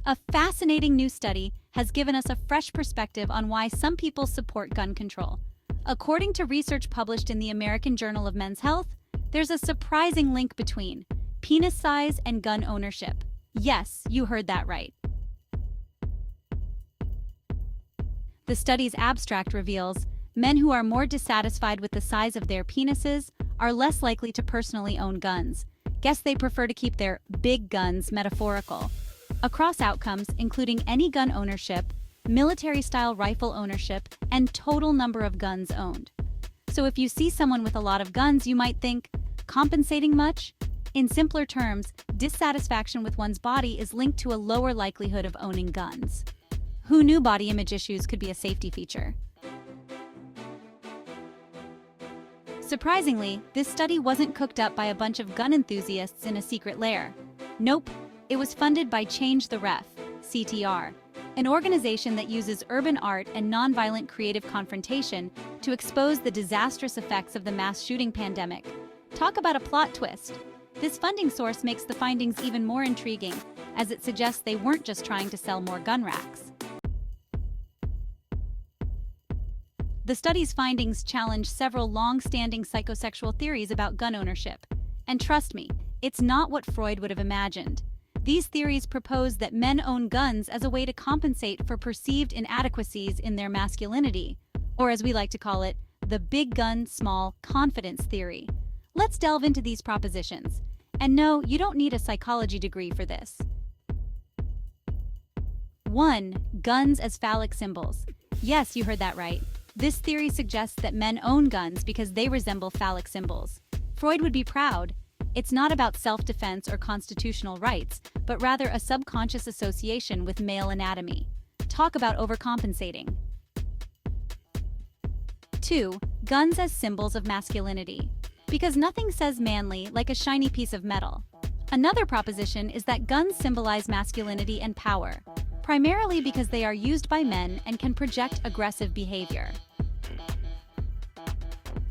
A fascinating new study has given us a fresh perspective on why some people support gun control. According to research published in the American Journal of Men's Health, there's a surprising link between penis size and gun ownership. Yes, you heard that right. The study's abstract reveals men who are more dissatisfied with the size of their penises are less likely to personally own guns. Guess they prefer to keep their big guns metaphorical. Across outcomes, including any gun ownership, military-style rifle ownership, and total number of guns owned. So if you see someone with a lot of guns, you might think, compensating much? In simpler terms, dissatisfaction with one's body is linked to a lower likelihood of owning guns. Who knew body image issues could be a safety feature? Surprisingly, this study wasn't cooked up by a bunch of gun enthusiasts in a secret lair. Nope, it was funded by Change the Ref, CTR, an organization that uses urban art and nonviolent creative confrontation to expose the disastrous effects of the mass shooting pandemic. Talk about a plot twist. This funding source makes the findings even more intriguing, as it suggests they weren't just trying to sell more gun racks. The study's findings challenge several long-standing psychosexual theories about gun ownership. And trust me, it's not what Freud would have imagined. These theories propose that men own guns as a way to compensate for perceived inadequacies in their masculinity, or as we like to call it, the big gun, small confidence theory. Let's delve into these propositions. And no, you don't need a psychology degree for this. 1. Guns as phallic symbols. Yes, you heard that right. This theory suggests that men own guns because they resemble phallic symbols. Freud would be proud. It's not about self-defense or constitutional rights, but rather a subconscious association with male anatomy. Talk about overcompensating. 2. Guns as symbols of masculinity. Because nothing says manly like a shiny piece of metal. Another proposition is that guns symbolize masculinity and power, primarily because they are used by men and can project aggressive behavior.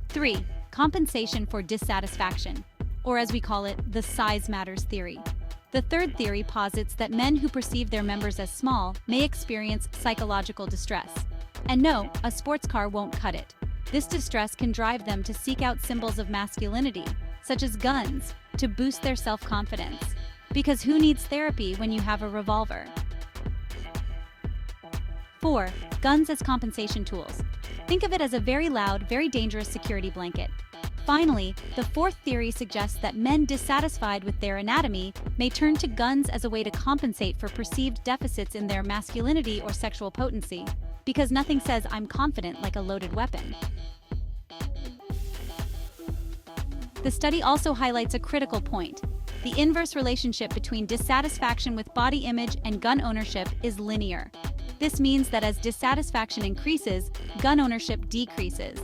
3. Compensation for dissatisfaction, or as we call it, the size matters theory. The third theory posits that men who perceive their members as small may experience psychological distress. And no, a sports car won't cut it. This distress can drive them to seek out symbols of masculinity, such as guns, to boost their self-confidence. Because who needs therapy when you have a revolver? 4. Guns as compensation tools. Think of it as a very loud, very dangerous security blanket. Finally, the fourth theory suggests that men dissatisfied with their anatomy may turn to guns as a way to compensate for perceived deficits in their masculinity or sexual potency, because nothing says I'm confident like a loaded weapon. The study also highlights a critical point. The inverse relationship between dissatisfaction with body image and gun ownership is linear. This means that as dissatisfaction increases, gun ownership decreases.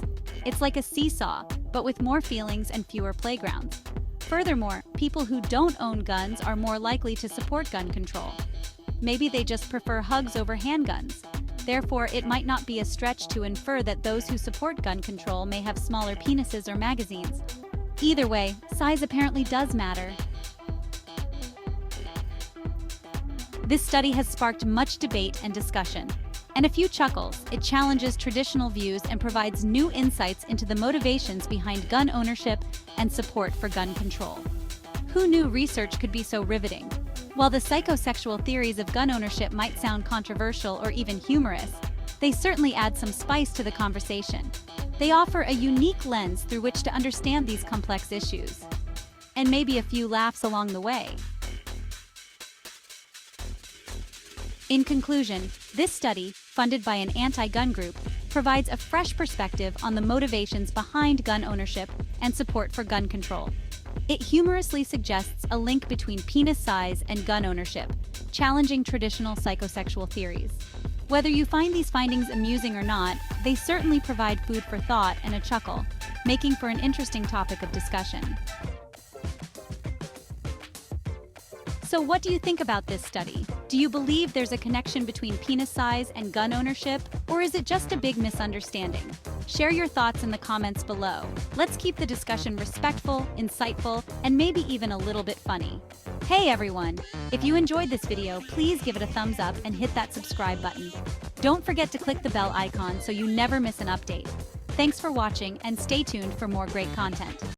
It's like a seesaw, but with more feelings and fewer playgrounds. Furthermore, people who don't own guns are more likely to support gun control. Maybe they just prefer hugs over handguns. Therefore, it might not be a stretch to infer that those who support gun control may have smaller penises or magazines. Either way, size apparently does matter. This study has sparked much debate and discussion. And a few chuckles. It challenges traditional views and provides new insights into the motivations behind gun ownership and support for gun control. Who knew research could be so riveting? While the psychosexual theories of gun ownership might sound controversial or even humorous, they certainly add some spice to the conversation. They offer a unique lens through which to understand these complex issues. And maybe a few laughs along the way. In conclusion, this study, funded by an anti-gun group, provides a fresh perspective on the motivations behind gun ownership and support for gun control. It humorously suggests a link between penis size and gun ownership, challenging traditional psychosexual theories. Whether you find these findings amusing or not, they certainly provide food for thought and a chuckle, making for an interesting topic of discussion. So what do you think about this study? Do you believe there's a connection between penis size and gun ownership, or is it just a big misunderstanding? Share your thoughts in the comments below. Let's keep the discussion respectful, insightful, and maybe even a little bit funny. Hey everyone! If you enjoyed this video, please give it a thumbs up and hit that subscribe button. Don't forget to click the bell icon so you never miss an update. Thanks for watching and stay tuned for more great content.